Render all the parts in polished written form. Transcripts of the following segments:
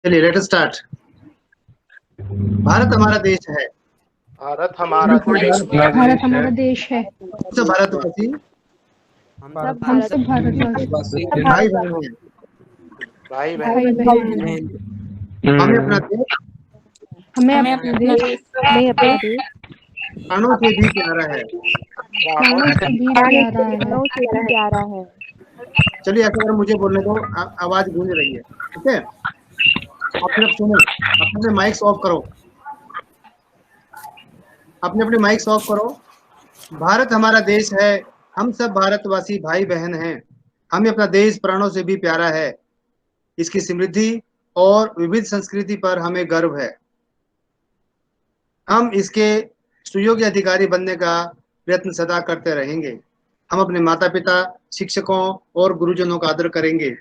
चलिए let start. Bharat हमारा देश है। भारत हमारा देश है। भारत हमारा देश है। सब भारतवासी हम सब भारतवासी भाई बहन हैं। भाई भाई बहन बहन हैं। हमें अपना देश हमें अपना देश प्राणों से भी प्यारा है। प्राणों से भी प्यारा है। चलिए ऐसा अगर मुझे बोलने दो, आवाज गूंज रही है, ठीक है? आप सिर्फ सुनो, अपने माइक्स ऑफ करो, अपने माइक्स ऑफ करो। भारत हमारा देश है, हम सब भारतवासी भाई बहन हैं। हमें अपना देश प्राणों से भी प्यारा है। इसकी समृद्धि और विविध संस्कृति पर हमें गर्व है। हम इसके सुयोग्य अधिकारी बनने का प्रयत्न सदा करते रहेंगे। हम अपने माता पिता, शिक्षकों और गुरुजनों का आदर करेंगे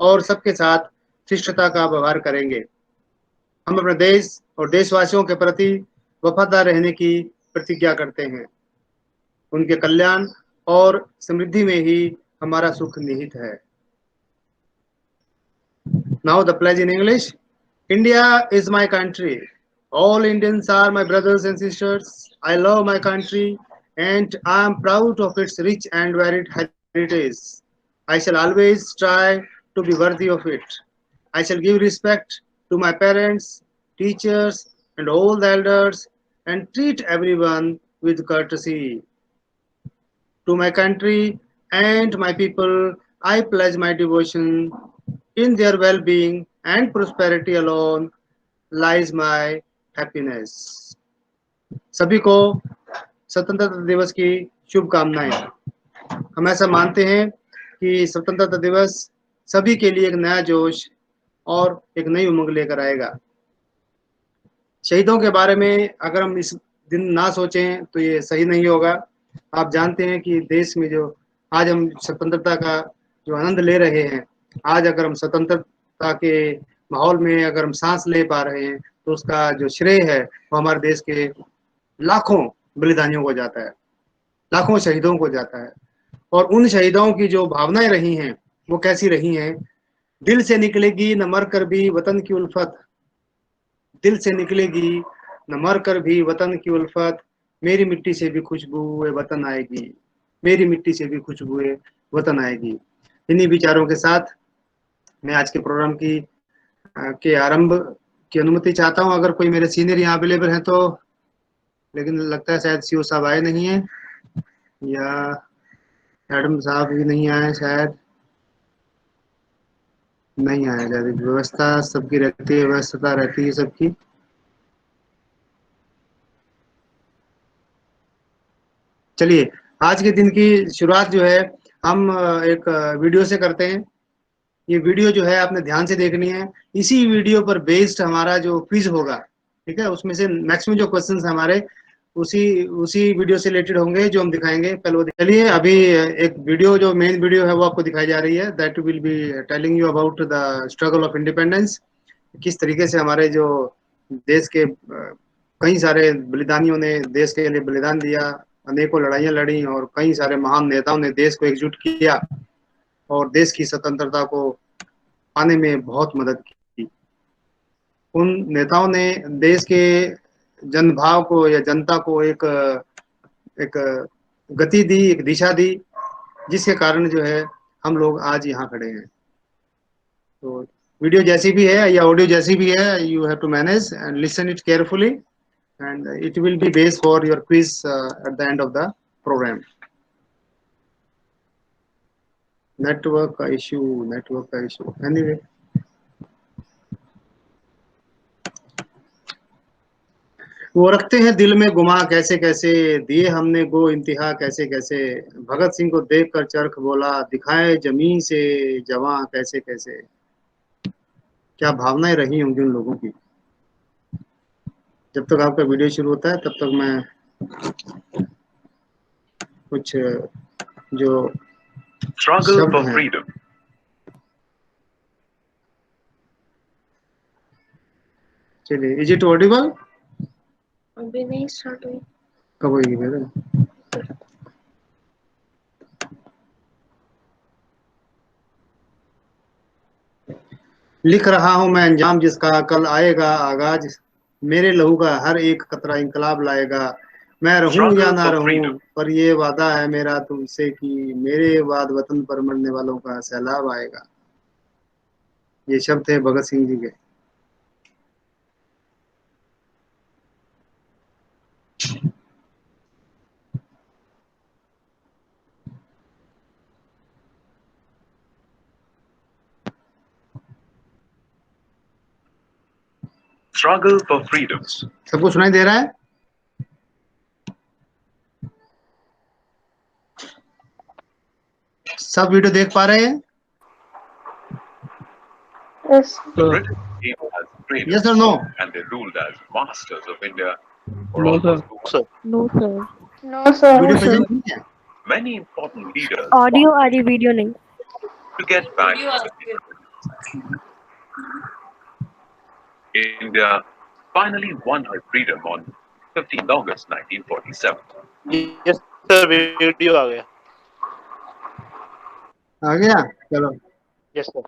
और सबके साथ शिष्टता का व्यवहार करेंगे। हम अपने देश और देशवासियों के प्रति वफादार रहने की प्रतिज्ञा करते हैं। उनके कल्याण और समृद्धि में ही हमारा सुख निहित है। Now the pledge in English. India is my country. All Indians are my brothers and sisters. I love my country and I am proud of its rich and varied heritage. I shall always try to be worthy of it. I shall give respect to my parents, teachers, and all the elders and treat everyone with courtesy. To my country and my people, I pledge my devotion. In their well being and prosperity alone lies my happiness. सभी को स्वतंत्रता दिवस की शुभकामनाएं। हम ऐसा मानते हैं कि स्वतंत्रता दिवस सभी के लिए एक नया जोश और एक नई उमंग लेकर आएगा। शहीदों के बारे में अगर हम इस दिन ना सोचें तो ये सही नहीं होगा। आप जानते हैं कि देश में जो आज हम स्वतंत्रता का जो आनंद ले रहे हैं, आज अगर हम स्वतंत्रता के माहौल में अगर हम सांस ले पा रहे हैं तो उसका जो श्रेय है वो हमारे देश के लाखों बलिदानियों को जाता है, लाखों शहीदों को जाता है। और उन शहीदों की जो भावनाएं रही हैं वो कैसी रही हैं? दिल से निकलेगी न मर कर भी वतन की उल्फत, दिल से निकलेगी न मर कर भी वतन की उल्फत, मेरी मिट्टी से भी खुशबू वतन आएगी, मेरी मिट्टी से भी खुशबू वतन आएगी। इन्हीं विचारों के साथ मैं आज के प्रोग्राम की के आरंभ की अनुमति चाहता हूं। अगर कोई मेरे सीनियर यहाँ अवेलेबल हैं तो, लेकिन लगता है शायद सीओ साहब आए नहीं है या मैडम साहब भी नहीं आए, शायद नहीं आया। शायद व्यवस्था सबकी रहती है, व्यवस्था रहती है सबकी। चलिए आज के दिन की शुरुआत जो है हम एक वीडियो से करते हैं। ये वीडियो जो है आपने ध्यान से देखनी है। इसी वीडियो पर बेस्ड हमारा जो क्विज होगा, ठीक है, उसमें से मैक्सिमम जो क्वेश्चंस हमारे उसी उसी वीडियो से रिलेटेड होंगे जो हम दिखाएंगे। पहले वो चलिए अभी एक वीडियो जो मेन वीडियो है वो आपको दिखाई जा रही है। That will be telling you about the struggle of independence. किस तरीके से हमारे जो देश के कई सारे बलिदानियों ने देश के लिए बलिदान दिया, अनेकों लड़ाइयां लड़ी और कई सारे महान नेताओं ने देश को एकजुट किया और देश की स्वतंत्रता को पाने में बहुत मदद की। उन नेताओं ने देश के जनभाव को या जनता को एक गति दी, एक दिशा दी, जिसके कारण जो है हम लोग आज यहाँ खड़े हैं। तो वीडियो जैसी भी है या ऑडियो जैसी भी है, you have to manage and listen it carefully and it will be based for your quiz at the end of the program. Network issue anyway. वो रखते हैं दिल में गुमा कैसे कैसे, दिए हमने गो इंतहा कैसे कैसे, भगत सिंह को देख कर चरख बोला दिखाए जमीन से जवां कैसे कैसे। क्या भावनाएं रही होंगी उन लोगों की। जब तक आपका वीडियो शुरू होता है तब तक मैं कुछ जो शब्द हैं चलिए, इज इट ऑडिबल? अभी नहीं स्टार्ट हुई। कब होगी फिर? लिख रहा हूं मैं अंजाम जिसका, कल आएगा आगाज, मेरे लहू का हर एक कतरा इंकलाब लाएगा। मैं रहूं या ना रहूं पर ये वादा है मेरा तुमसे कि मेरे बाद वतन पर मरने वालों का सैलाब आएगा। ये शब्द थे भगत सिंह जी के। Struggle for freedoms. सबको सुनाई दे रहा है? सब वीडियो देख पा रहे हैं? Yes. The British came as traders Yes or no? and they ruled as masters of India for No, almost sir. No, sir. No, sir. Video No, sir. Present नहीं है? many important leaders Audio आ रही, video नहीं. to get back India finally won her freedom on 15th August 1947. Yes, sir. Video आ गया. आ गया? चलो Yes, sir.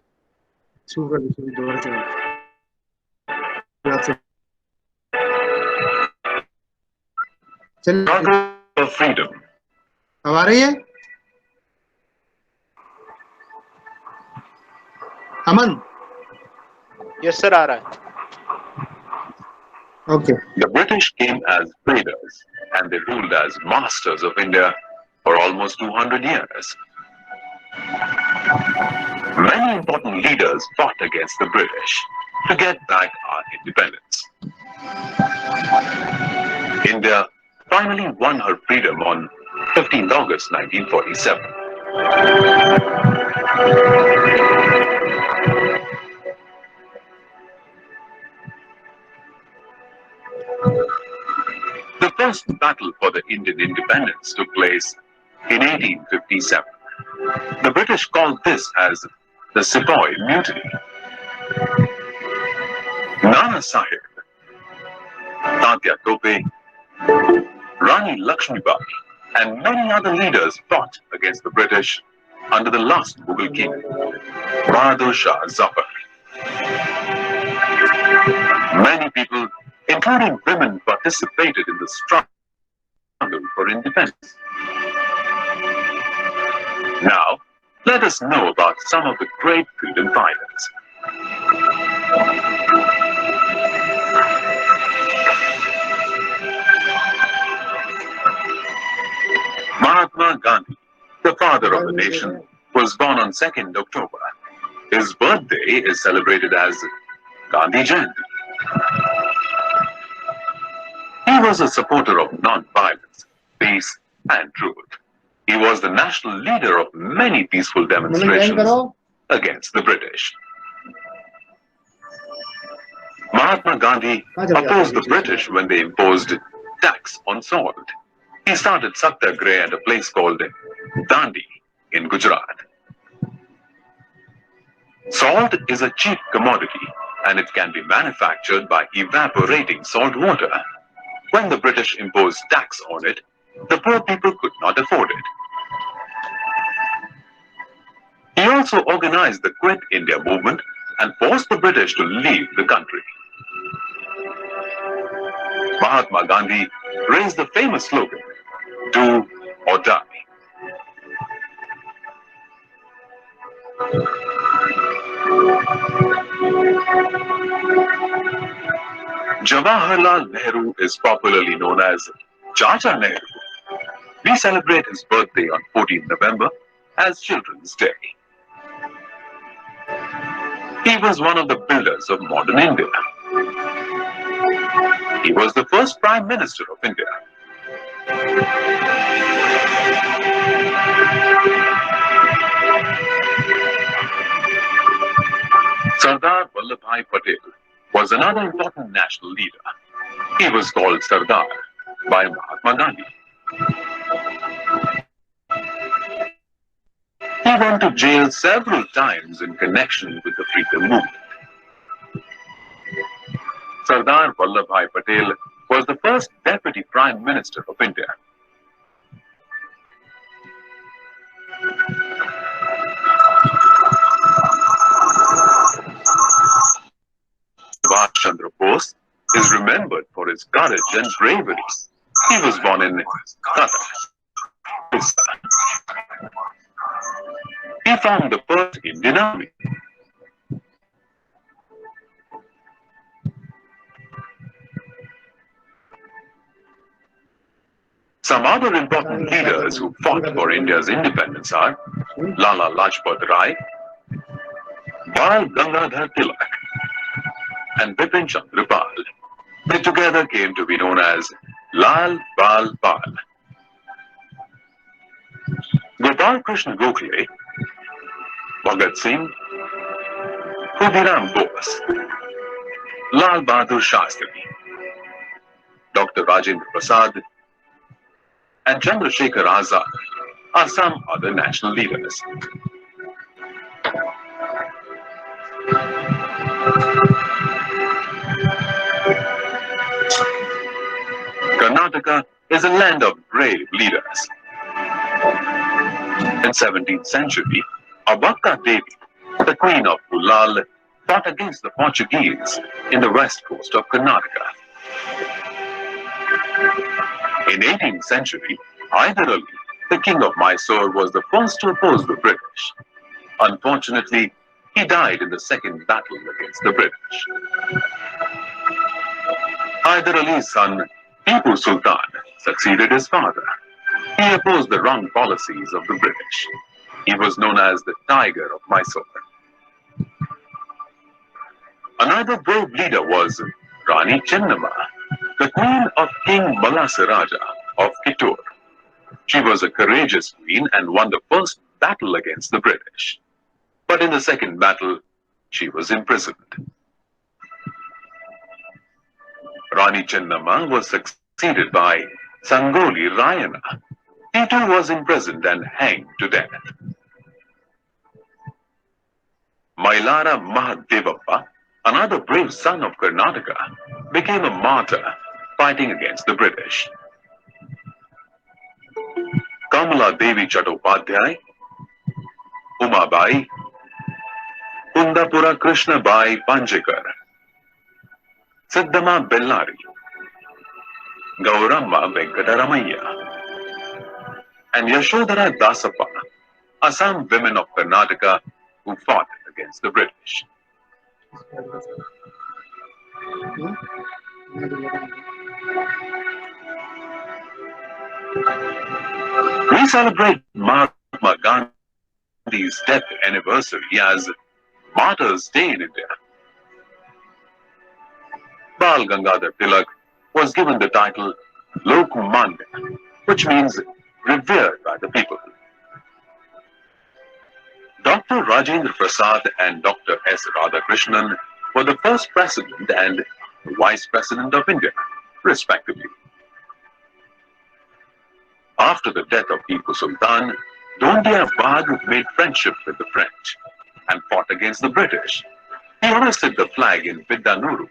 शुरू कर दो दोबारा से। चलिए Struggle for freedom. अब आ रही है? अमन? Yes, sir. आ रहा है. Okay. The British came as traders and they ruled as masters of India for almost 200 years. Many important leaders fought against the British to get back our independence. India finally won her freedom on 15th August 1947. The first battle for the Indian independence took place in 1857. The British called this as the Sepoy Mutiny. Nana Sahib, Tatya Tope, Rani Lakshmibai, and many other leaders fought against the British under the last Mughal king, Bahadur Shah Zafar. Many people, including women, participated in the struggle for independence. Now, let us know about some of the great freedom fighters. Mahatma Gandhi, the father of the nation, was born on 2nd October. His birthday is celebrated as Gandhi Jayanti. He was a supporter of non-violence, peace and truth. He was the national leader of many peaceful demonstrations against the British. Mahatma Gandhi opposed the British when they imposed tax on salt. He started Satyagraha at a place called Dandi in Gujarat. Salt is a cheap commodity and it can be manufactured by evaporating salt water. When the British imposed tax on it, the poor people could not afford it. He also organized the Quit India movement and forced the British to leave the country. Mahatma Gandhi raised the famous slogan, "Do or die." Jawaharlal Nehru is popularly known as Chacha Nehru. We celebrate his birthday on 14 November as Children's Day. He was one of the builders of modern India. He was the first Prime Minister of India. Sardar Vallabhbhai Patel was another important national leader. He was called Sardar by Mahatma Gandhi. He went to jail several times in connection with the freedom movement. Sardar Vallabhbhai Patel was the first Deputy Prime Minister of India. Subhash Chandra Bose is remembered for his courage and bravery. He was born in Qatar. He formed the first Indian Army. Some other important leaders who fought for India's independence are Lala Lajpat Rai, Bal Gangadhar Tilak, and Bipin Chandra Pal. They together came to be known as Lal Bal Pal. Gopal Krishna Gokhale, Bhagat Singh, Khudiram Bose, Lal Bahadur Shastri, Dr. Rajendra Prasad, and Chandrasekhar Azad are some other national leaders. Karnataka is a land of brave leaders. In 17th century, Abakka Devi, the queen of Ulal, fought against the Portuguese in the west coast of Karnataka. In 18th century, Hyder Ali, the king of Mysore, was the first to oppose the British. Unfortunately, he died in the second battle against the British. Hyder Ali's son, Tipu Sultan, succeeded his father. He opposed the wrong policies of the British. He was known as the Tiger of Mysore. Another brave leader was Rani Chennamma, the queen of King Malasaraja of Kittur. She was a courageous queen and won the first battle against the British. But in the second battle, she was imprisoned. Rani Chennamma was succeeded by Sangoli Rayana. He too was imprisoned and hanged to death. Mailara Mahadevappa, another brave son of Karnataka, became a martyr fighting against the British. Kamala Devi Chattopadhyay, Umabai, Kundapura Krishna Bai Panjekar, Siddhama Bellari, Gauramma Venkataramaya, and Yashodhara Dasappa are some women of Karnataka who fought against the British. We celebrate Mahatma Gandhi's death anniversary as Martyrs' Day in India. Bal Gangadhar Tilak was given the title Lokmanya, which means revered by the people. Dr. Rajendra Prasad and Dr. S. Radhakrishnan were the first president and vice president of India, respectively. After the death of Tipu Sultan, Dhoondiah Bagh made friendship with the French and fought against the British. He hoisted the flag in Vidanuru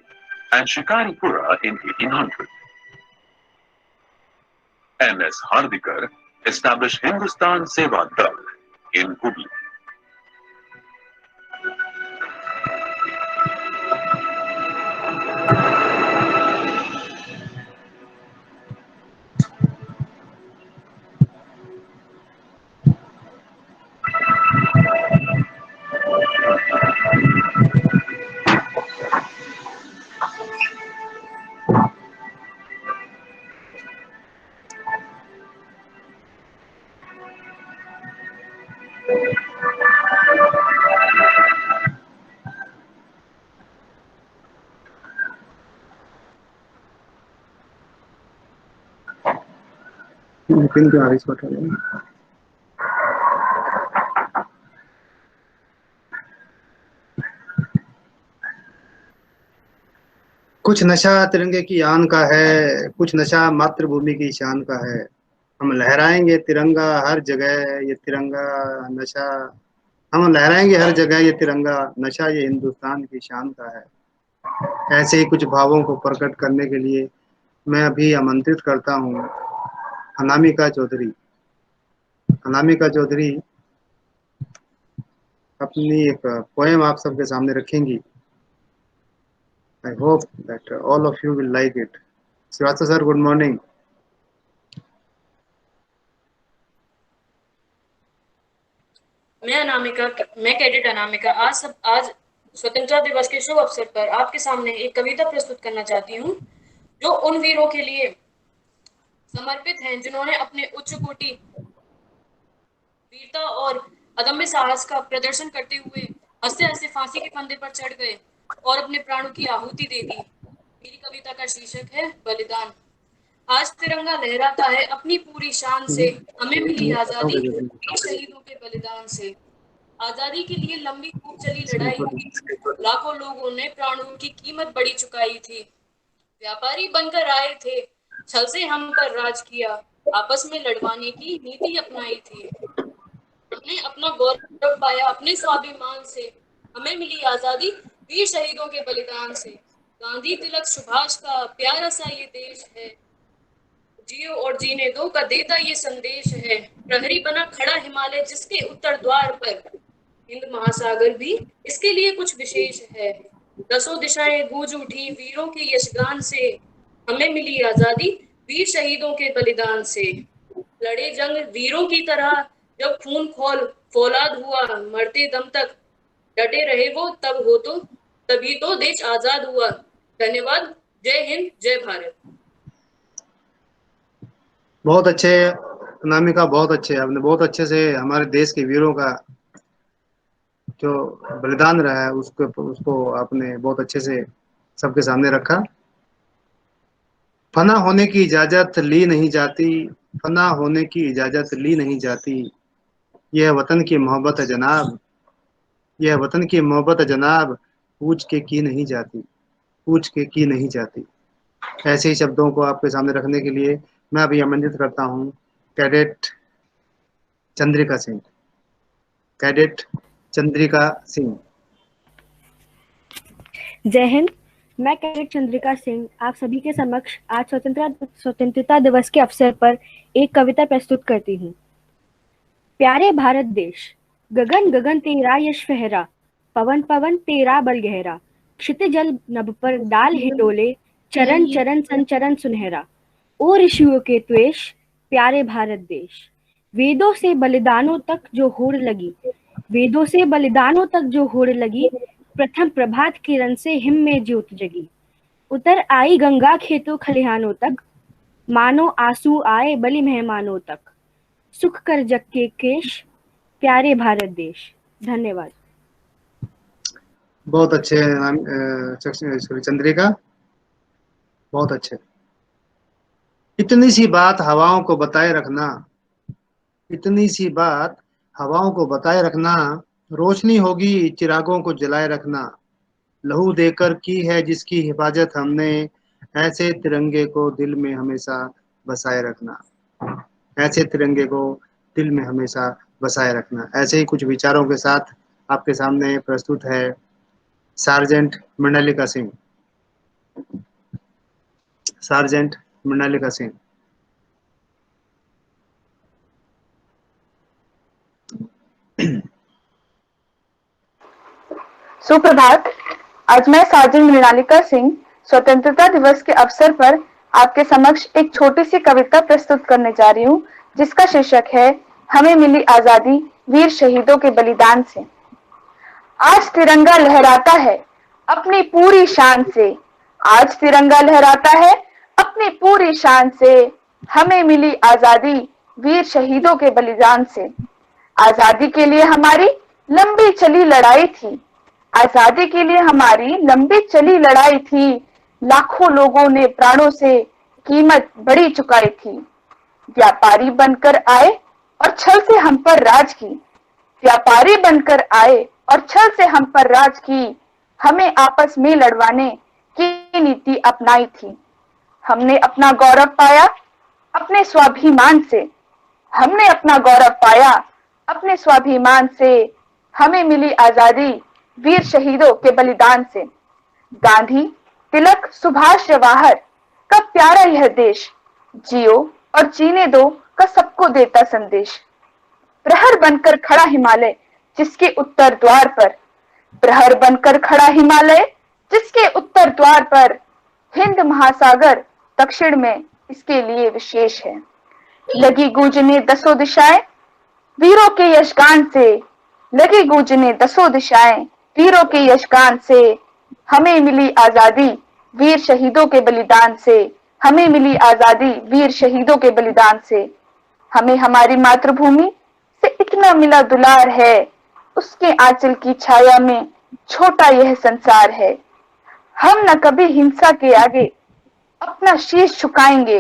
and Shikaripura in 1800. N.S. Hardikar established Hindustan Seva Dal in Hubli. Pin क्यों आ रही है इसको हटा दो। कुछ नशा तिरंगे की आन का है, कुछ नशा मातृभूमि की शान का है। हम लहराएंगे तिरंगा हर जगह, ये तिरंगा नशा हम लहराएंगे हर जगह, ये तिरंगा नशा ये हिंदुस्तान की शान का है। ऐसे ही कुछ भावों को प्रकट करने के लिए मैं अभी आमंत्रित करता हूँ अनामिका चौधरी। अनामिका चौधरी अपनी एक पोएम आप सबके सामने रखेंगी। I hope that all of you will like it. Srivastava sir, good morning. मैं कैडेट अनामिका आज स्वतंत्रता दिवस के शुभ अवसर पर आपके सामने एक कविता प्रस्तुत करना चाहती हूँ जो उन वीरों के लिए समर्पित हैं जिन्होंने अपने उच्च कोटि वीरता और अदम्य साहस का प्रदर्शन करते हुए हंसते हंसते फांसी के फंदे पर चढ़ गए और अपने प्राणों की आहुति दे दी। मेरी कविता का शीर्षक है बलिदान। आज तिरंगा लहराता है अपनी पूरी शान से, हमें मिली आजादी वीर शहीदों के बलिदान से। आजादी के लिए लंबी खूब चली लड़ाई थी, लाखों लोगों ने प्राणों की कीमत बड़ी चुकाई थी। व्यापारी बनकर आए थे, छल से हम पर राज किया, आपस में लड़वाने की नीति अपनाई थी। हमने अपना गौरव पाया अपने स्वाभिमान से, हमें मिली आजादी वीर शहीदों के बलिदान से। गांधी तिलक सुभाष का प्यारा सा ये देश है, जियो और जीने दो का देता ये संदेश है। प्रहरी बना खड़ा हिमालय जिसके उत्तर द्वार पर, हिंद महासागर भी इसके लिए कुछ विशेष है। दसों दिशाएं गूंज उठी वीरों के यशगान से, हमें मिली आजादी वीर शहीदों के बलिदान से। लड़े जंग वीरों की तरह जब खून खोल फौलाद हुआ, मरते दम तक डटे रहे वो तभी तो देश आजाद हुआ। धन्यवाद। जय हिंद, जय भारत। बहुत अच्छे अनामिका, बहुत अच्छे, आपने बहुत अच्छे से हमारे देश के वीरों का जो बलिदान रहा है उसको आपने बहुत अच्छे से सबके सामने रखा। फना होने की इजाजत ली नहीं जाती, फना होने की इजाजत ली नहीं जाती, यह वतन की मोहब्बत है जनाब, यह वतन की मोहब्बत है जनाब, पूछ के की नहीं जाती, पूछ के की नहीं जाती। ऐसे ही शब्दों को आपके सामने रखने के लिए मैं अभी आमंत्रित करता हूँ कैडेट चंद्रिका सिंह। कैडेट चंद्रिका सिंह। जय हिंद। मैं कैडेट चंद्रिका सिंह आप सभी के समक्ष आज स्वतंत्रता दिवस के अवसर पर एक कविता प्रस्तुत करती हूँ। प्यारे भारत देश, गगन गगन तेरा यश फहरा, पवन पवन तेरा बल गहरा, क्षितिजल नभ पर डाल हिडोले, चरण चरण संचरण सुनहरा। ओ ऋषियों के त्वेष प्यारे भारत देश, वेदों से बलिदानों तक जो होड़ लगी, वेदों से बलिदानों तक जो होड़ लगी, प्रथम प्रभात किरण से हिम में ज्योत जगी। उतर आई गंगा खेतों खलिहानों तक, मानो आंसू आए बलि मेहमानों तक, सुख कर जग के केश प्यारे भारत देश। धन्यवाद। बहुत अच्छे चंद्रिका, बहुत अच्छे। इतनी सी बात हवाओं को बताए रखना, इतनी सी बात हवाओं को बताए रखना, रोशनी होगी चिरागों को जलाए रखना। लहू देकर की है जिसकी हिफाजत हमने, ऐसे तिरंगे को दिल में हमेशा बसाए रखना, ऐसे तिरंगे को दिल में हमेशा बसाए रखना। ऐसे ही कुछ विचारों के साथ आपके सामने प्रस्तुत है सार्जेंट मृणालिका सिंह। सार्जेंट मृणालिका सिंह। सुप्रभात। आज मैं सार्जेंट मृणालिका सिंह स्वतंत्रता दिवस के अवसर पर आपके समक्ष एक छोटी सी कविता प्रस्तुत करने जा रही हूँ, जिसका शीर्षक है हमें मिली आजादी वीर शहीदों के बलिदान से। आज तिरंगा लहराता है अपनी पूरी शान से, आज तिरंगा लहराता है अपनी पूरी शान से, हमें मिली आजादी वीर शहीदों के बलिदान से। आजादी के लिए हमारी लंबी चली लड़ाई थी, आजादी के लिए हमारी लंबी चली लड़ाई थी, लाखों लोगों ने प्राणों से कीमत बड़ी चुकाई थी। व्यापारी बनकर आए और छल से हम पर राज की, व्यापारी बनकर आए और छल से हम पर राज की, हमें आपस में लड़वाने की नीति अपनाई थी। हमने अपना गौरव पाया अपने स्वाभिमान से, हमने अपना गौरव पाया अपने स्वाभिमान से, हमें मिली आजादी वीर शहीदों के बलिदान से। गांधी तिलक सुभाष जवाहर का प्यारा यह देश, जियो और जीने दो का सबको देता संदेश। प्रहर बनकर खड़ा हिमालय जिसके उत्तर द्वार पर, प्रहर बनकर खड़ा हिमालय जिसके उत्तर द्वार पर हिंद महासागर दक्षिण में इसके लिए विशेष है। लगी गूंजने दसों दिशाएं वीरों के यशगान से, लगी गूंजने दसों दिशाएं वीरों के यशगान से, हमें मिली आजादी वीर शहीदों के बलिदान से, हमें मिली आजादी वीर शहीदों के बलिदान से। हमें हमारी मातृभूमि से इतना मिला दुलार है, उसके आंचल की छाया में छोटा यह संसार है। हम न कभी हिंसा के आगे अपना शीश झुकाएंगे,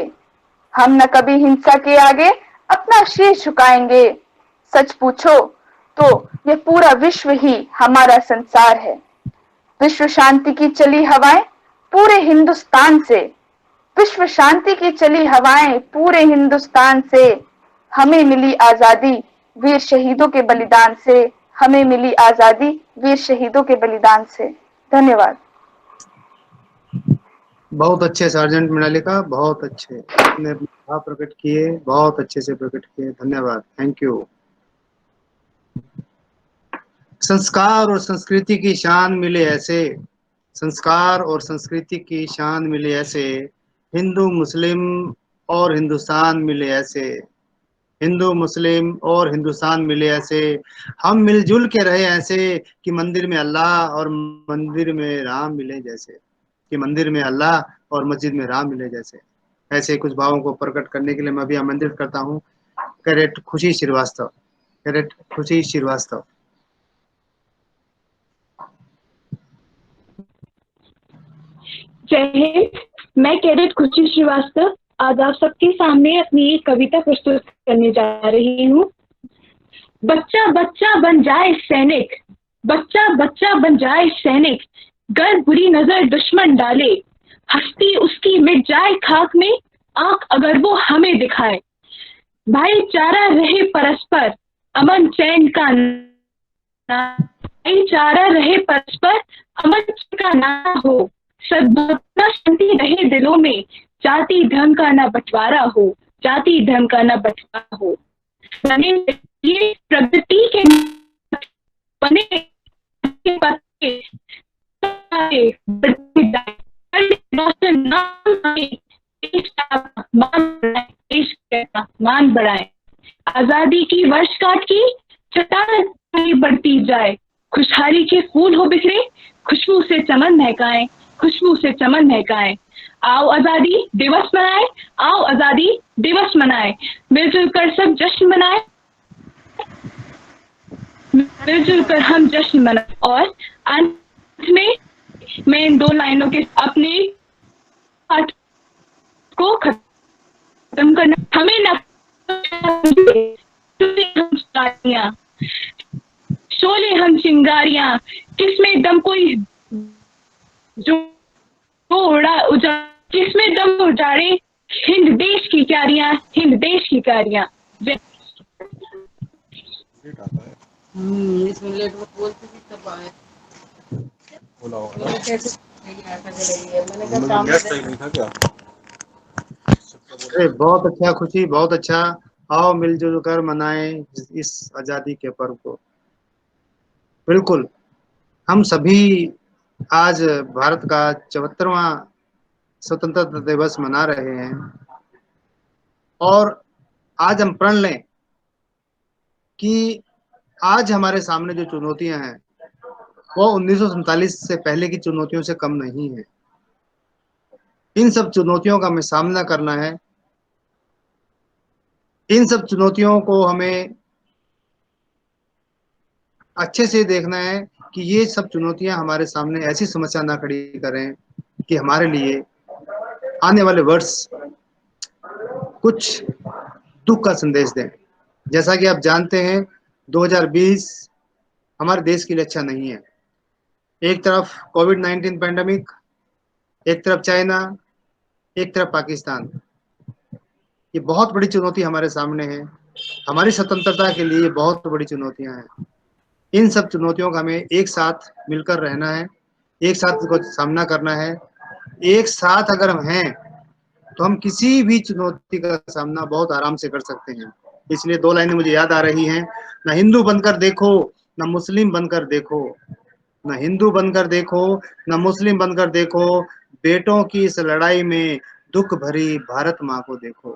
हम न कभी हिंसा के आगे अपना शीश झुकाएंगे। सच पूछो तो ये पूरा विश्व ही हमारा संसार है। विश्व शांति की चली हवाएं पूरे हिंदुस्तान से, विश्व शांति की चली हवाएं पूरे हिंदुस्तान से, हमें मिली आजादी वीर शहीदों के बलिदान से, हमें मिली आजादी वीर शहीदों के बलिदान से। धन्यवाद। बहुत अच्छे सार्जेंट मृणालिका, बहुत अच्छे, आपने अपने भाव प्रकट किए, बहुत अच्छे से प्रकट किए, धन्यवाद, थैंक यू। संस्कार और संस्कृति की शान मिले ऐसे, संस्कार और संस्कृति की शान मिले ऐसे, हिंदू मुस्लिम और हिंदुस्तान मिले ऐसे, हिंदू मुस्लिम और हिंदुस्तान मिले ऐसे, हम मिलजुल के रहे ऐसे कि मंदिर में अल्लाह और मंदिर में राम मिले जैसे, कि मंदिर में अल्लाह और मस्जिद में राम मिले जैसे। ऐसे कुछ भावों को प्रकट करने के लिए मैं अभी आमंत्रित करता हूँ कैडेट खुशी श्रीवास्तव, कैडेट खुशी श्रीवास्तव। जय हिंद, मैं कैडेट खुशी श्रीवास्तव आज आप सबके सामने अपनी एक कविता प्रस्तुत करने जा रही हूँ। बच्चा बच्चा बन जाए सैनिक, बच्चा बच्चा बन जाए सैनिक, गर बुरी नजर दुश्मन डाले, हस्ती उसकी मिट जाए खाक में, आंख अगर वो हमें दिखाए। भाईचारा रहे परस्पर, अमन चैन का भाईचारा रहे परस्पर, अमन चैन का ना हो, सद्भावना शांति रहे दिलों में, जाति धर्म का ना बंटवारा हो, जाति धर्म का ना बंटवारा हो। बने ये प्रगति के बने मान बढ़ाए, आजादी की वर्षगांठ की चट्टान बढ़ती जाए, खुशहाली के फूल हो बिखरे, खुशबू से चमन महकाएं, खुशबू से चमन महकाएं। आओ आजादी दिवस मनाए, आओ आजादी दिवस मनाए, मिलजुल कर सब जश्न मनाए, मिलजुल कर हम जश्न मनाए। और अंत में मैं इन 2 लाइनों के अपने पाठ को खत्म करना, हमें न शोले हम चिंगारियां, किसमें दम कोई जो उड़ा किसमें दम उजाड़े, हिंद देश की क्यारियां, हिंद देश की क्यारियां। इसमें लेट मत बोलती थी तब आए बोला होगा बहुत अच्छा खुशी, बहुत अच्छा। आओ मिलजुल कर मनाएं इस आजादी के पर्व को। बिल्कुल, हम सभी आज भारत का 74वां स्वतंत्रता दिवस मना रहे हैं और आज हम प्रण लें कि आज हमारे सामने जो चुनौतियां हैं वो 1947 से पहले की चुनौतियों से कम नहीं है। इन सब चुनौतियों का हमें सामना करना है। इन सब चुनौतियों को हमें अच्छे से देखना है कि ये सब चुनौतियां हमारे सामने ऐसी समस्या ना खड़ी करें कि हमारे लिए आने वाले वर्ष कुछ दुख का संदेश दें। जैसा कि आप जानते हैं 2020 हमारे देश के लिए अच्छा नहीं है। एक तरफ कोविड-19 पैंडेमिक, एक तरफ चाइना, एक तरफ पाकिस्तान। ये बहुत बड़ी चुनौती हमारे सामने है। हमारी स्वतंत्रता के लिए बहुत बड़ी चुनौतियां हैं। इन सब चुनौतियों का हमें एक साथ मिलकर रहना है, एक साथ इसको सामना करना है। एक साथ अगर हम हैं तो हम किसी भी चुनौती का सामना बहुत आराम से कर सकते हैं। इसलिए 2 लाइनें मुझे याद आ रही हैं, ना हिंदू बनकर देखो, ना मुस्लिम बनकर देखो, न हिंदू बनकर देखो, न मुस्लिम बनकर देखो, बेटों की इस लड़ाई में दुख भरी भारत माँ को देखो।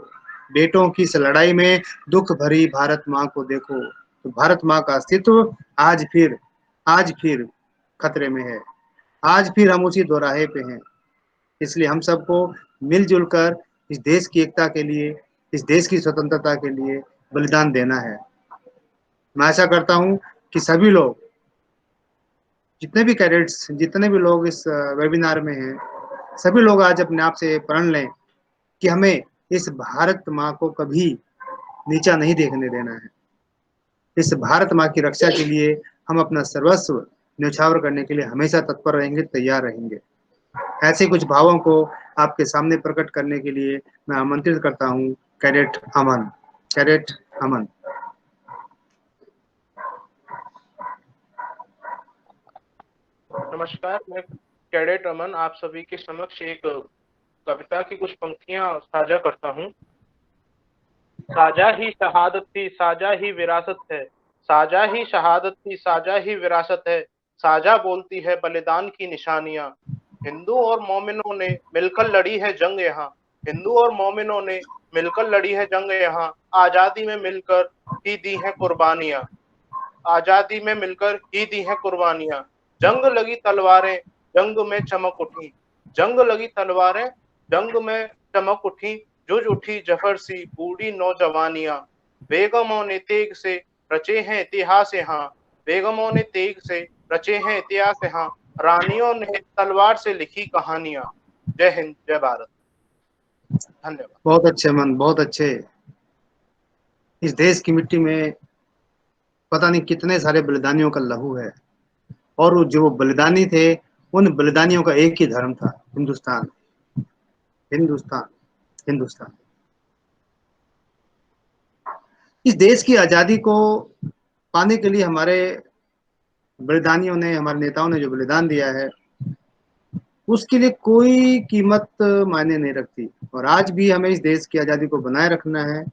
बेटों की इस लड़ाई में दुख भरी भारत माँ को देखो। तो भारत माँ का अस्तित्व आज फिर खतरे में है। आज फिर हम उसी दोराहे पे हैं। इसलिए हम सबको मिलजुल कर इस देश की एकता के लिए, इस देश की स्वतंत्रता के लिए बलिदान देना है। मैं आशा करता हूँ कि सभी लोग, जितने भी कैडेट्स, जितने भी लोग इस वेबिनार में हैं, सभी लोग आज अपने आप से प्रण लें कि हमें इस भारत माँ को कभी नीचा नहीं देखने देना है। इस भारत माँ की रक्षा के लिए हम अपना सर्वस्व न्यौछावर करने के लिए हमेशा तत्पर रहेंगे, तैयार रहेंगे। ऐसे कुछ भावों को आपके सामने प्रकट करने के लिए मैं आमंत्रित करता हूँ कैडेट अमन। कैडेट अमन। नमस्कार, मैं कैडेट अमन आप सभी के समक्ष एक कविता की कुछ पंक्तियां साझा करता हूं। साझा ही शहादत थी, साझा ही विरासत है, साझा ही शहादत थी, साझा ही विरासत है, साझा बोलती है बलिदान की निशानियां। हिंदू और मोमिनों ने मिलकर लड़ी है जंग यहाँ, हिंदू और मोमिनों ने मिलकर लड़ी है जंग यहाँ, आजादी में मिलकर ही दी है कुर्बानियां, आजादी में मिलकर ही दी है कुर्बानियां। जंग लगी तलवारें जंग में चमक उठी, जंग लगी तलवारें जंग में चमक उठी, जुझ उठी जफर सी बूढ़ी नौजवानियां। बेगमों ने तेग से रचे हैं इतिहास यहाँ, बेगमों ने तेग से रचे हैं इतिहास यहाँ, रानियों ने तलवार से लिखी कहानियां। जय हिंद, जय भारत। धन्यवाद। बहुत अच्छे मन, बहुत अच्छे। इस देश की मिट्टी में पता नहीं कितने सारे बलिदानियों का लहू है, और वो जो बलिदानी थे, उन बलिदानियों का एक ही धर्म था, हिंदुस्तान, हिंदुस्तान, हिंदुस्तान। इस देश की आजादी को पाने के लिए हमारे बलिदानियों ने, हमारे नेताओं ने जो बलिदान दिया है, उसके लिए कोई कीमत मायने नहीं रखती। और आज भी हमें इस देश की आजादी को बनाए रखना है,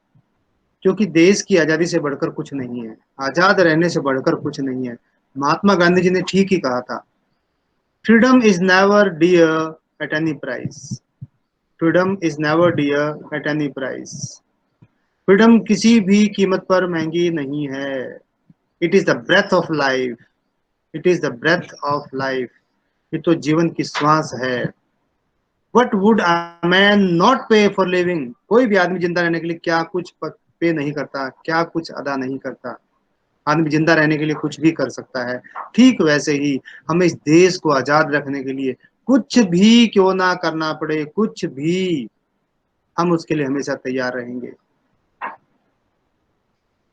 क्योंकि देश की आजादी से बढ़कर कुछ नहीं है, आजाद रहने से बढ़कर कुछ नहीं है। महात्मा गांधी जी ने ठीक ही कहा था, freedom is never dear at any price, freedom is never dear at any price. Freedom किसी भी कीमत पर महंगी नहीं है। It is the breath of life, it is the breath of life. ये तो जीवन की श्वास है। What would a man not pay for living. कोई भी आदमी जिंदा रहने के लिए क्या कुछ पे नहीं करता, क्या कुछ अदा नहीं करता। आदमी जिंदा रहने के लिए कुछ भी कर सकता है। ठीक वैसे ही हमें इस देश को आजाद रखने के लिए कुछ भी क्यों ना करना पड़े, कुछ भी, हम उसके लिए हमेशा तैयार रहेंगे।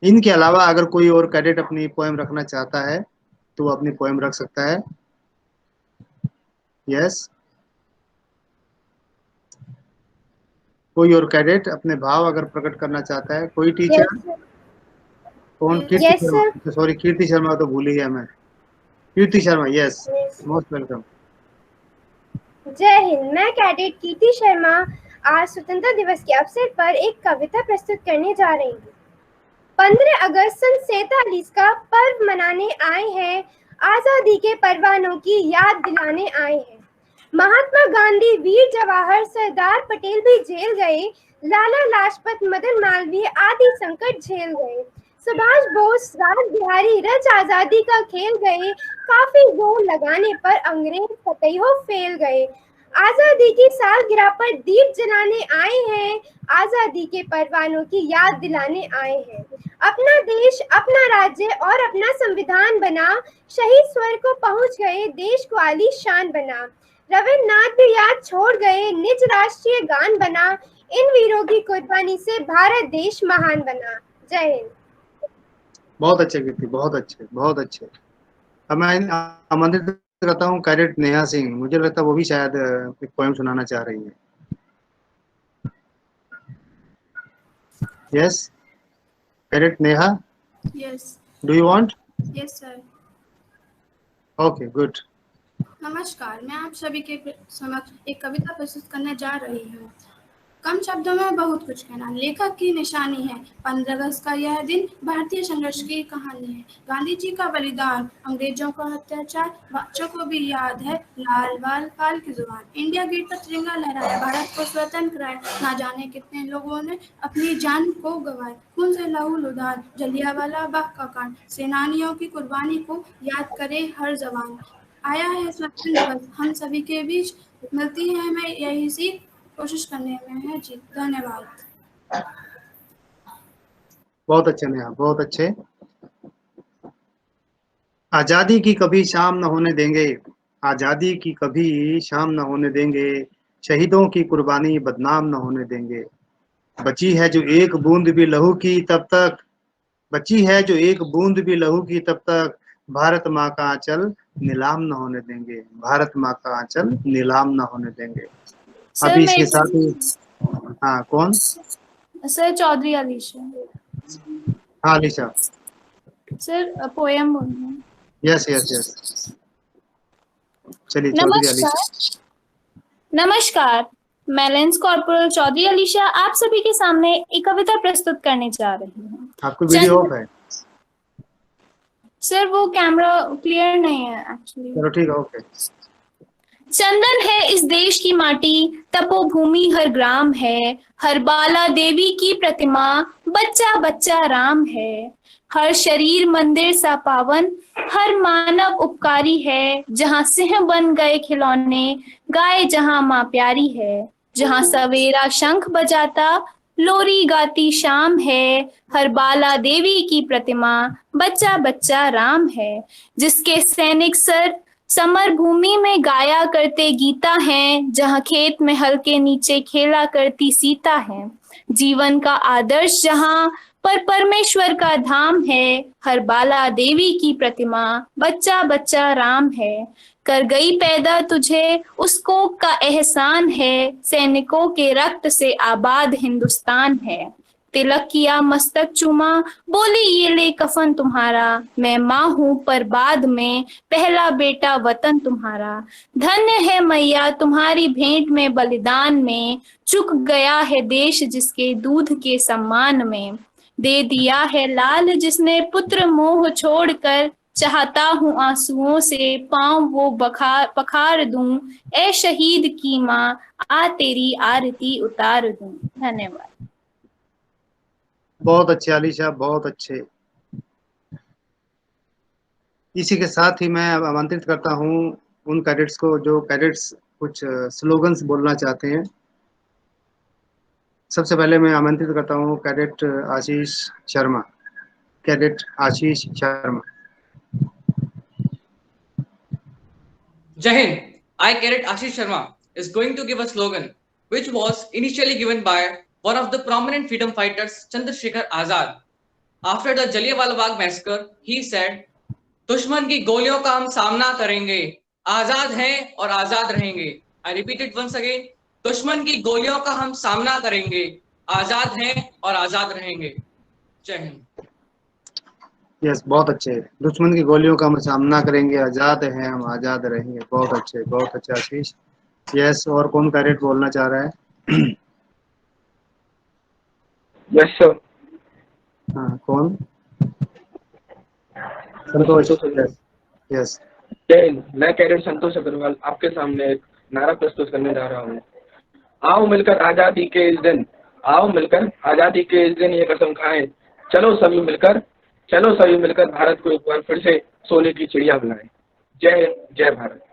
इनके अलावा अगर कोई और कैडेट अपनी पोएम रखना चाहता है तो वो अपनी पोएम रख सकता है। यस, कोई और कैडेट अपने भाव अगर प्रकट करना चाहता है, कोई टीचर? कौन? कीर्ति शर्मा। सॉरी, कीर्ति शर्मा तो भूल ही गया मैं। कीर्ति शर्मा, यस, मोस्ट वेलकम। जय हिंद। मैं कैडेट कीर्ति शर्मा आज स्वतंत्रता दिवस के अवसर पर एक कविता प्रस्तुत करने जा रही हूँ। 15 अगस्त सन 47 का पर्व मनाने आए हैं, आजादी के परवानों की याद दिलाने आए हैं। महात्मा गांधी, वीर जवाहर, सरदार पटेल भी जेल गए, लाला लाजपत, मदन मालवीय आदि संकट झेल गए, सुभाष बोस, राज बिहारी रच आजादी का खेल गए, काफी जोर लगाने पर अंग्रेज कतई हो फेल गए। आजादी की सालगिरह पर दीप जलाने आए हैं, आजादी के परवानों की याद दिलाने आए हैं। अपना देश, अपना राज्य और अपना संविधान बना, शहीद स्वर को पहुंच गए, देश को आलीशान बना। रविन्द्रनाथ भी याद छोड़ गए, निज राष्ट्रीय गान बना, इन वीरों की कुर्बानी से भारत देश महान बना। जय हिंद। बहुत अच्छे कीर्ति, बहुत अच्छे, बहुत अच्छे। अब मैं आमंत्रित करता हूँ कैडेट नेहा सिंह। मुझे लगता है वो भी शायद एक पोएम सुनाना चाह रही है। Yes, cadet Neha, yes, do you want? Yes sir. Okay, good. नमस्कार, मैं आप सभी के समक्ष एक कविता प्रस्तुत करने जा रही हूँ। कम शब्दों में बहुत कुछ कहना। लेखक की निशानी है। 15 अगस्त का यह दिन भारतीय संघर्ष की कहानी है। गांधी जी का बलिदान, अंग्रेजों का अत्याचार, बच्चों को भी याद है लाल बाल पाल की जुबान। इंडिया गेट पर तिरंगा लहराया, भारत को स्वतंत्र कराया। ना जाने कितने लोगों ने अपनी जान को गंवाया। खून से लहू लुहान, जलियांवाला बाग का कांड, सेनानियों की कुर्बानी को याद करे हर जवान। आया है स्वतंत्र दिवस, हम सभी के बीच मिलती है हमें यही सीख, कोशिश करने में है जी। धन्यवाद। बहुत अच्छे नेहा, बहुत अच्छे। आजादी की कभी शाम न होने देंगे, आजादी की कभी शाम न होने देंगे, शहीदों की कुर्बानी बदनाम न होने देंगे। बची है जो एक बूंद भी लहू की तब तक, बची है जो एक बूंद भी लहू की तब तक, भारत माँ का आंचल नीलाम न होने देंगे, भारत माँ का आंचल नीलाम न होने देंगे। अभी इसके साथ ही हाँ, कौन? सर चौधरी अलीशा। हाँ अलीशा। सर पोयम बोलना है। यस यस यस, चलिए चौधरी अलीशा। नमस्कार, मैं लेंस कॉर्पोरल चौधरी अलीशा आप सभी के सामने एक कविता प्रस्तुत करने जा रही हूँ। आपको वीडियो ऑफ है? सर वो कैमरा क्लियर नहीं है एक्चुअली। चलो ठीक है, ओके। चंदन है इस देश की माटी, तपोभूमि हर ग्राम है, हर बाला देवी की प्रतिमा, बच्चा बच्चा राम है। हर शरीर मंदिर सा पावन, हर मानव उपकारी है, जहाँ सिंह बन गए खिलौने, गाय जहाँ माँ प्यारी है। जहाँ सवेरा शंख बजाता, लोरी गाती शाम है, हर बाला देवी की प्रतिमा, बच्चा बच्चा राम है। जिसके सैनिक सर समर भूमि में गाया करते गीता हैं, जहाँ खेत में हल के नीचे खेला करती सीता है। जीवन का आदर्श जहाँ पर परमेश्वर का धाम है, हर बाला देवी की प्रतिमा, बच्चा बच्चा राम है। कर गई पैदा तुझे उसको का एहसान है, सैनिकों के रक्त से आबाद हिंदुस्तान है। तिलक किया मस्तक चूमा, बोली ये ले कफन तुम्हारा, मैं माँ हूँ पर बाद में पहला बेटा वतन तुम्हारा। धन्य है मैया तुम्हारी भेंट में बलिदान में, चुक गया है देश जिसके दूध के सम्मान में। दे दिया है लाल जिसने पुत्र मोह छोड़कर, चाहता हूँ आंसुओं से पाँव वो पखार दूं, ए शहीद की माँ आ तेरी आरती उतार दूं। धन्यवाद। बहुत अच्छे अलीशा, बहुत अच्छे। इसी के साथ ही मैं आमंत्रित करता हूँ उन कैडेट्स को जो कैडेट्स कुछ स्लोगन्स बोलना चाहते हैं। सबसे पहले मैं आमंत्रित करता हूँ cadet Ashish Sharma. Cadet Ashish Sharma. Jai Hind. I, Cadet Ashish Sharma, is going to give a slogan which was initially given by one of the prominent freedom fighters, Chandrasekhar Azad. After the Jallianwala Bagh massacre, he said, दुश्मन की गोलियों का हम सामना करेंगे, आजाद हैं और आजाद रहेंगे। I repeat it once again, दुश्मन की गोलियों का हम सामना करेंगे, आजाद हैं और आजाद रहेंगे। जय हिंद। यस, बहुत अच्छे। दुश्मन की गोलियों का हम सामना करेंगे, आजाद हैं हम आजाद रहेंगे। बहुत अच्छे आशीष। यस, और कौन कैडेट बोलना चाह रहा है? Yes sir. हाँ, कौन? संतोष। यस। जय हिंद। मैं कैडेट संतोष अग्रवाल आपके सामने एक नारा प्रस्तुत करने जा रहा हूँ। आओ मिलकर आजादी के इस दिन, आओ मिलकर आजादी के इस दिन ये कसम खाएं, चलो सभी मिलकर भारत को एक बार फिर से सोने की चिड़िया बनाएं। जय हिंद, जय भारत।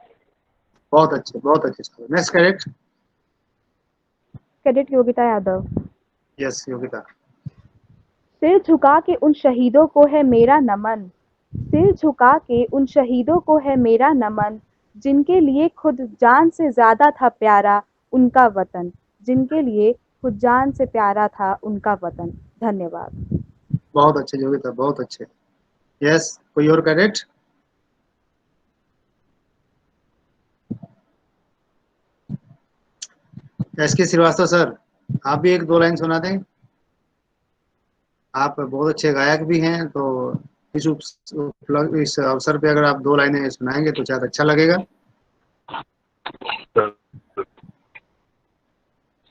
बहुत अच्छे। Next cadet. Cadet Yogita Yadav. Yes Yogita. सिर झुका के उन शहीदों को है मेरा नमन, सिर झुका के उन शहीदों को है मेरा नमन, जिनके लिए खुद जान से ज्यादा था प्यारा उनका वतन, जिनके लिए खुद जान से प्यारा था उनका वतन। धन्यवाद। बहुत अच्छे योगिता, बहुत अच्छे। यस, कोई और कैडेट? एसके श्रीवास्तव सर, आप भी एक दो लाइन सुना दें। आप बहुत अच्छे गायक भी हैं, तो इस अवसर पे अगर आप दो लाइनें सुनाएंगे तो शायद अच्छा लगेगा।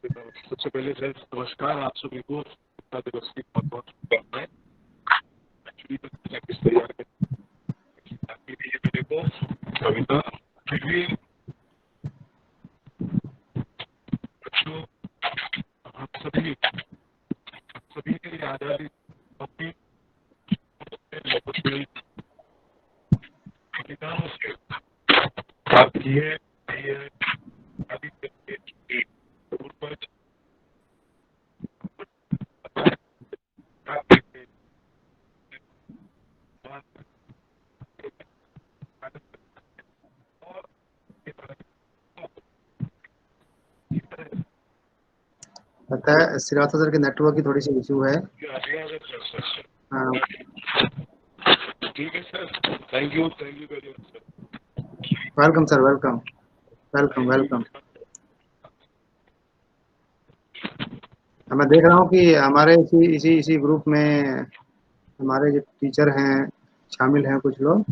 सबसे पहले सर नमस्कार आप सभी को स्वतंत्रता दिवस की बहुत बहुत शुभकामनाएं। एक्चुअली तो प्रैक्टिस तैयार करके ये मेरे को कविता फिर भी बच्चों हम सभी की आजादी अपनी बलिदानों से प्राप्त किए आदि पूर्वज लगता है श्रीवास्तव सर के नेटवर्क की थोड़ी सी इशू है। हाँ ठीक है sir, thank you very much sir. Welcome sir, welcome welcome welcome. मैं देख रहा हूँ कि हमारे इसी ग्रुप में हमारे जो टीचर हैं शामिल हैं कुछ लोग,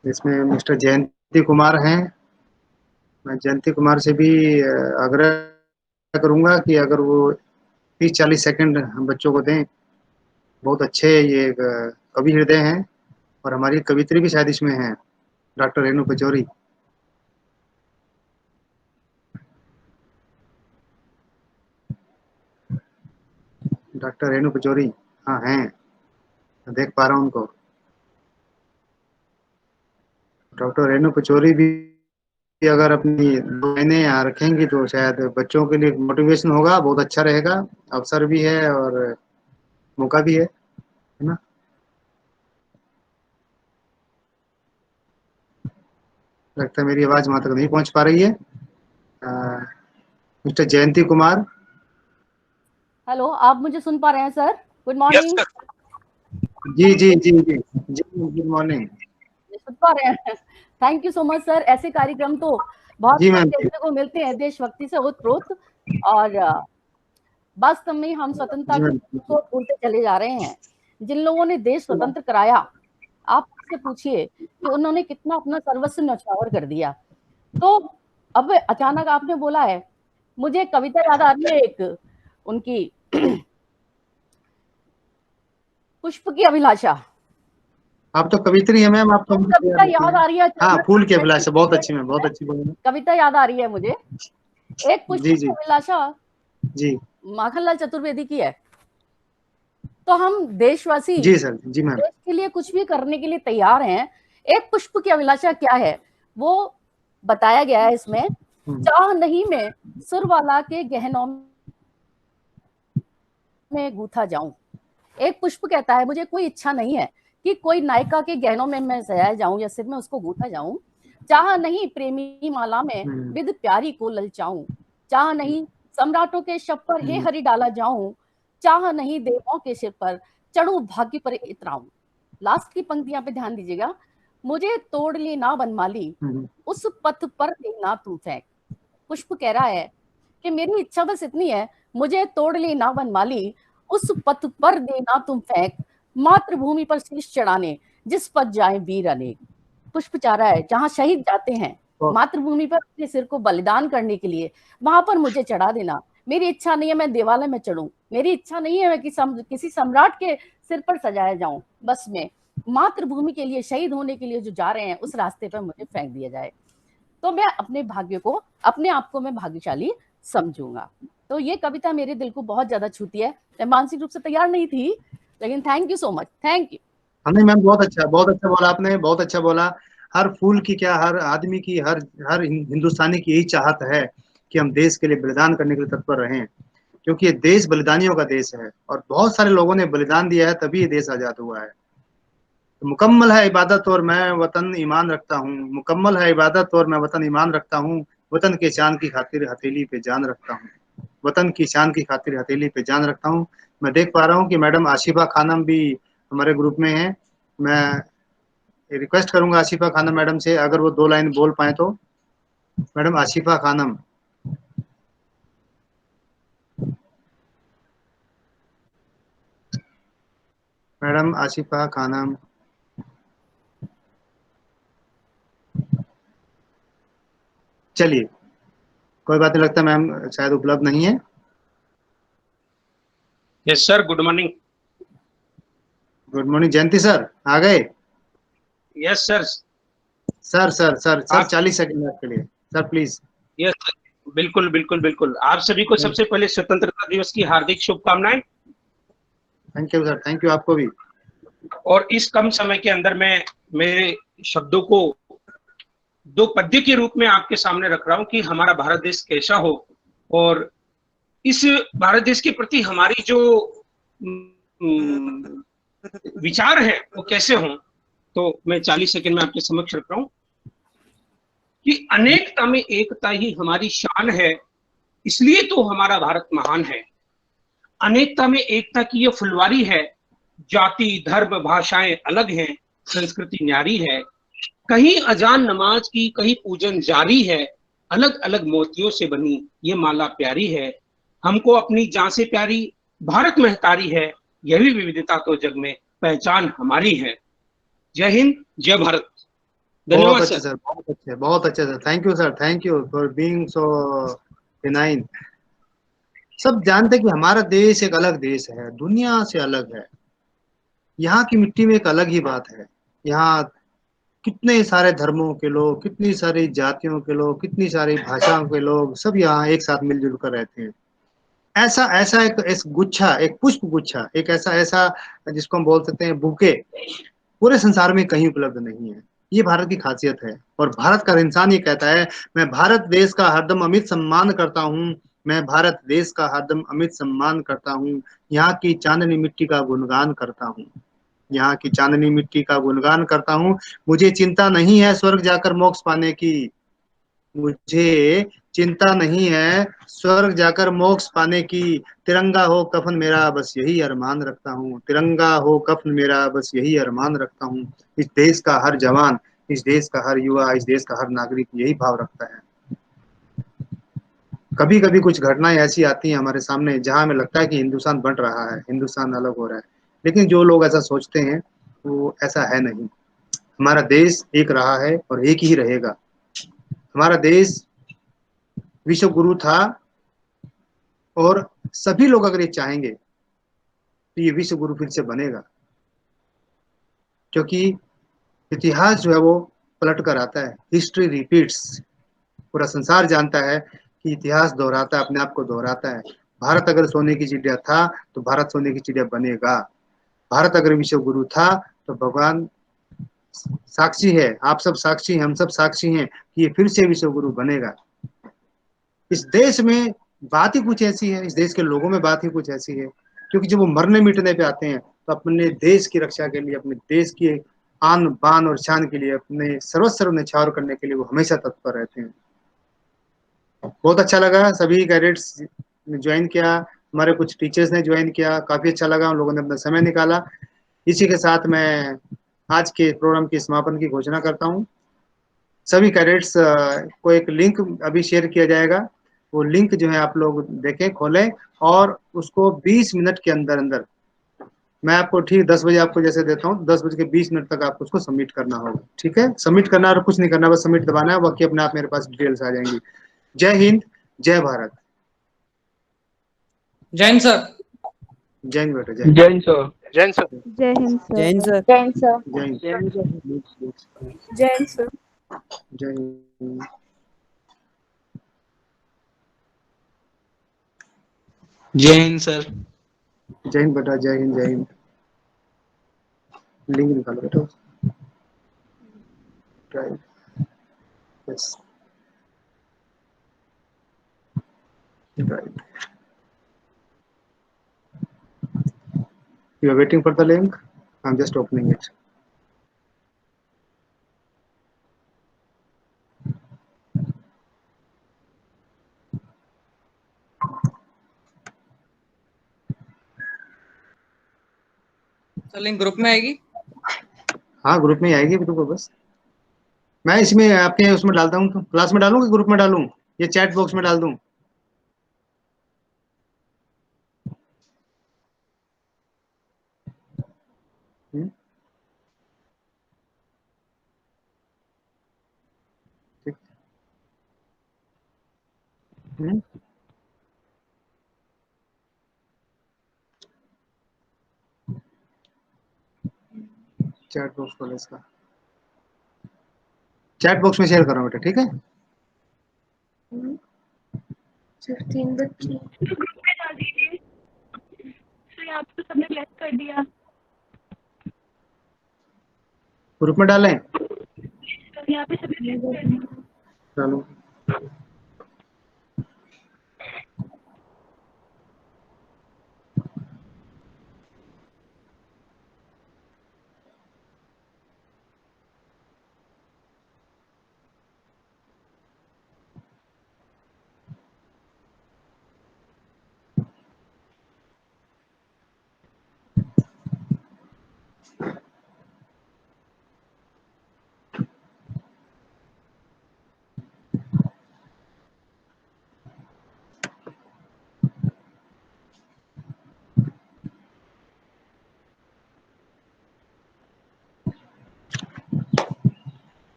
इसमें मिस्टर जयंती कुमार हैं। मैं जयंती कुमार से भी आग्रह करूंगा कि अगर वो 30-40 सेकंड हम बच्चों को दें। बहुत अच्छे ये कवि हृदय हैं और हमारी कवित्री भी शायद इसमें हैं, डॉक्टर रेणु पचौरी। डॉक्टर रेणु पचौरी हाँ हैं, देख पा रहा हूँ उनको। डॉक्टर रेणु पचौरी भी अगर अपनी लाइनें यहाँ रखेंगी तो शायद बच्चों के लिए मोटिवेशन होगा, बहुत अच्छा रहेगा। अवसर भी है और मौका भी है ना। लगता है मेरी आवाज वहां तक नहीं पहुंच पा रही है। मिस्टर जयंती कुमार। हेलो, आप मुझे सुन पा रहे हैं सर? Good morning. जी जी जी जी जी गुड मॉर्निंग। सुन पा रहे हैं? Thank you so much sir. ऐसे कार्यक्रम तो बहुत जी मैम। देखने को मिलते हैं, देशभक्ति से ओतप्रोत, और वास्तव में हम स्वतंत्रता को भूलते चले जा रहे हैं। जिन लोगों ने देश स्वतंत्र कराया, आप से पूछिए कि उन्होंने कितना अपना सर्वस्व न्यौछावर कर दिया। तो अब अचानक आपने बोला है, मुझे कविता याद आ रही है एक उनकी, पुष्प की अभिलाषा। आप तो कवित्री है मैम, आप तो कविता याद आ रही है। हाँ, फूल की अभिलाषा बहुत अच्छी मैम, बहुत अच्छी बोली। कविता याद आ रही है मुझे, एक पुष्प जी की जी अभिलाषा जी माखनलाल चतुर्वेदी की है। तो हम देशवासी जी सर, जी मैम। देश के लिए कुछ भी करने के लिए तैयार हैं। एक पुष्प की अभिलाषा क्या है वो बताया गया है इसमें। चाह नहीं मैं सुरवाला के गहनों में गूथा जाऊं। एक पुष्प कहता है, मुझे कोई इच्छा नहीं है कि कोई नायिका के गहनों में मैं सजाया जाऊं या सिर में उसको गूथा जाऊं। चाह नहीं प्रेमी माला में विद प्यारी को ललचाऊं। चाह नहीं सम्राटों के शब पर हे हरि डाला जाऊं। चाह नहीं देवों के सिर पर चढ़ू भाग्य पर इतराऊं। लास्ट की पंक्तियां पे ध्यान दीजिएगा। मुझे तोड़ ले ना बनमाली, उस पथ पर देना तुम फेंक। पुष्प कह रहा है कि मेरी इच्छा बस इतनी है, मुझे तोड़ ले ना बनमाली, उस पथ पर देना तुम फेंक। मातृभूमि पर शीश चढ़ाने जिस पथ जाए वीर अनेक। पुष्प चाह रहा है जहां शहीद जाते हैं मातृभूमि पर अपने सिर को बलिदान करने के लिए, वहां पर मुझे चढ़ा देना। मेरी इच्छा नहीं है मैं देवालय में चढ़ूं, मेरी इच्छा नहीं है मैं किसी सम्राट के सिर पर सजाया जाऊं। बस मैं मातृभूमि के लिए शहीद होने के लिए जो जा रहे हैं उस रास्ते पर मुझे फेंक दिया जाए, तो मैं अपने भाग्य को, अपने आप को मैं भाग्यशाली समझूंगा। तो ये कविता मेरे दिल को बहुत ज्यादा छूती है। मैं मानसिक रूप से तैयार नहीं थी, लेकिन thank you so much, thank you. नहीं मैम, बहुत अच्छा बोला आपने, बहुत अच्छा बोला। हर फूल की क्या, हर आदमी की, हर हिंदुस्तानी की यही चाहत है कि हम देश के लिए बलिदान करने के लिए तत्पर रहें, क्योंकि ये देश बलिदानियों का देश है और बहुत सारे लोगों ने बलिदान दिया है तभी ये देश आजाद हुआ है। तो मुकम्मल है इबादत और मैं वतन ईमान रखता हूँ। मुकम्मल है इबादत और मैं वतन ईमान रखता हूँ। वतन के शान की खातिर हथेली पे जान रखता हूँ। वतन की शान की खातिर हथेली पे जान रखता हूँ। मैं देख पा रहा हूँ कि मैडम आशिफा खानम भी हमारे ग्रुप में है। मैं रिक्वेस्ट करूंगा आशिफा खानम मैडम से, अगर वो 2 लाइन बोल पाए तो। मैडम आशिफा खानम। मैडम आशिफा खानम। चलिए, कोई बात नहीं, लगता मैम शायद उपलब्ध नहीं है। Yes sir, good morning. Good morning Jayanti sir, आ गए? Yes sir. सर 40 सेकंड आपके लिए सर, प्लीज। यस सर, बिल्कुल बिल्कुल बिल्कुल। आप सभी को सबसे पहले स्वतंत्रता दिवस की हार्दिक शुभकामनाएं। Thank you sir, thank you आपको भी। और इस कम समय के अंदर मैं मेरे शब्दों को दो पद्य के रूप में आपके सामने रख रहा हूं कि हमारा भारत देश कैसा हो और इस भारत देश के प्रति हमारी जो विचार है वो कैसे हों। तो मैं 40 सेकंड में आपके समक्ष रख रहा हूं कि अनेकता में एकता ही हमारी शान है, इसलिए तो हमारा भारत महान है। अनेकता में एकता की ये फुलवारी है, जाति धर्म भाषाएं अलग हैं, संस्कृति न्यारी है। कहीं अजान नमाज की, कहीं पूजन जारी है, अलग अलग मोतियों से बनी ये माला प्यारी है। हमको अपनी जान से प्यारी भारत महतारी है, यही विविधता तो जग में पहचान हमारी है। जय हिंद, जय भारत। धन्यवाद बहुत अच्छे सर, बहुत अच्छे sir. Thank you sir, thank you for being so benign. सब जानते हैं कि हमारा देश एक अलग देश है, दुनिया से अलग है। यहाँ की मिट्टी में एक अलग ही बात है। यहाँ कितने सारे धर्मों के लोग, कितनी सारी जातियों के लोग, कितनी सारी भाषाओं के लोग सब यहाँ एक साथ मिलजुल कर रहते हैं। ऐसा ऐसा एक गुच्छा, एक पुष्प गुच्छा, एक ऐसा ऐसा जिसको हम बोल सकते हैं बुके, पूरे संसार में कहीं उपलब्ध नहीं है। ये भारत की खासियत है। और भारत का इंसान ये कहता है, मैं भारत देश का हरदम अमित सम्मान करता हूँ, मैं भारत देश का हरदम अमित सम्मान करता हूँ। यहाँ की चांदनी मिट्टी का गुणगान करता हूँ, यहाँ की चांदनी मिट्टी का गुणगान करता हूँ। मुझे चिंता नहीं है स्वर्ग जाकर मोक्ष पाने की, मुझे चिंता नहीं है स्वर्ग जाकर मोक्ष पाने की। तिरंगा हो कफन मेरा बस यही अरमान रखता हूँ, तिरंगा हो कफन मेरा बस यही अरमान रखता हूँ। इस देश का हर जवान, इस देश का हर युवा, इस देश का हर नागरिक यही भाव रखता है। कभी कभी कुछ घटनाएं ऐसी आती हैं हमारे सामने जहां हमें लगता है कि हिंदुस्तान बंट रहा है, हिंदुस्तान अलग हो रहा है, लेकिन जो लोग ऐसा सोचते हैं वो ऐसा है नहीं। हमारा देश एक रहा है और एक ही रहेगा। हमारा देश विश्व गुरु था और सभी लोग अगर ये चाहेंगे तो ये विश्व गुरु फिर से बनेगा, क्योंकि इतिहास जो है वो पलट कर आता है। History repeats. पूरा संसार जानता है कि इतिहास दोहराता है, अपने आप को दोहराता है। भारत अगर सोने की चिड़िया था तो भारत सोने की चिड़िया बनेगा। भारत अगर विश्व गुरु था तो भगवान साक्षी है, आप सब साक्षी हैं, हम सब साक्षी हैं कि ये फिर से विश्व गुरु बनेगा। इस देश में बात ही कुछ ऐसी है, इस देश के लोगों में बात ही कुछ ऐसी है, क्योंकि जब वो मरने मिटने पे आते हैं तो अपने देश की रक्षा के लिए, अपने देश की आन बान और शान के लिए, अपने सर्वस्व न्यौछावर करने के लिए वो हमेशा तत्पर रहते हैं। बहुत अच्छा लगा सभी कैडेट्स ने ज्वाइन किया, हमारे कुछ टीचर्स ने ज्वाइन किया, काफी अच्छा लगा, उन लोगों ने अपना समय निकाला। इसी के साथ मैं आज के प्रोग्राम के समापन की घोषणा करता हूँ। सभी कैडेट्स को एक लिंक अभी शेयर किया जाएगा, वो लिंक जो है आप लोग देखें, खोलें और उसको 20 मिनट के अंदर अंदर, मैं आपको ठीक 10 बजे आपको जैसे देता हूँ, 10 बजे के 20 मिनट तक आपको उसको सबमिट करना होगा। ठीक है, सबमिट करना और कुछ नहीं करना, बस सबमिट दबाना है, बाकी अपने आप मेरे पास डिटेल्स आ जाएंगी। जय हिंद, जय भारत। जय हिंद सर। जय हिंद बेटा, जय हिंद सर। जय हिंद सर। जय हिंद सर। जय हिंद सर। जय हिंद सर। जय हिंद। जय हिंद सर। जय हिंद सर। जय हिंद। जय हिंद सर। जय हिंद बेटा, जय हिंद, जय हिंद। लिंक निकालो बेटा। Yes, right. You are waiting for the link? I'm just opening it. Sir link group में आएगी? हाँ, ग्रुप में ही आएगी तो बस मैं इसमें आपके उसमें डालता हूँ, तो क्लास में डालूं कि ग्रुप में डालूं, ये चैट बॉक्स में डाल दूं? ठीक। चैट बॉक्स खोलो इसका, चैट बॉक्स में शेयर करो बेटा, ठीक है। सिर्फ 3 बच्चे डाल दीजिए। सर यहाँ पे सबने ब्लैक कर दिया। ग्रुप में डालें, यहाँ पे सबने ब्लैक कर दिया। चलो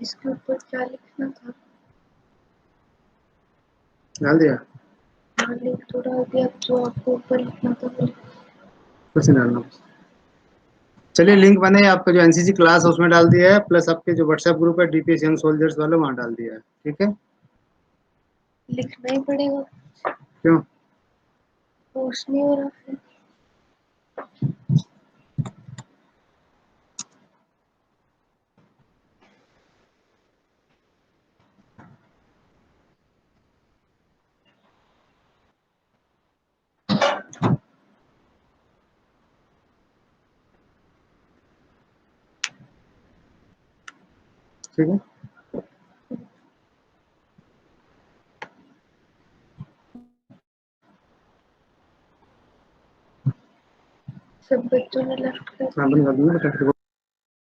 इसके ऊपर क्या लिखना था? डाल दिया, हाँ लिख तो डाल दिया, जो आपको ऊपर लिखना था वो कुछ नहीं डालना। चलिए लिंक बने, आपका जो एनसीसी क्लास है उसमें डाल दिया है, प्लस आपके जो व्हाट्सएप ग्रुप है डीपीएस यंग सोल्जर्स वाले वहाँ डाल दिया है, ठीक है। लिखना ही पड़ेगा। क्यों? पोस्ट नहीं हो रहा है। ठीक है, सब बच्चों ने लेफ्ट कर हाँ बंद कर दूंगा।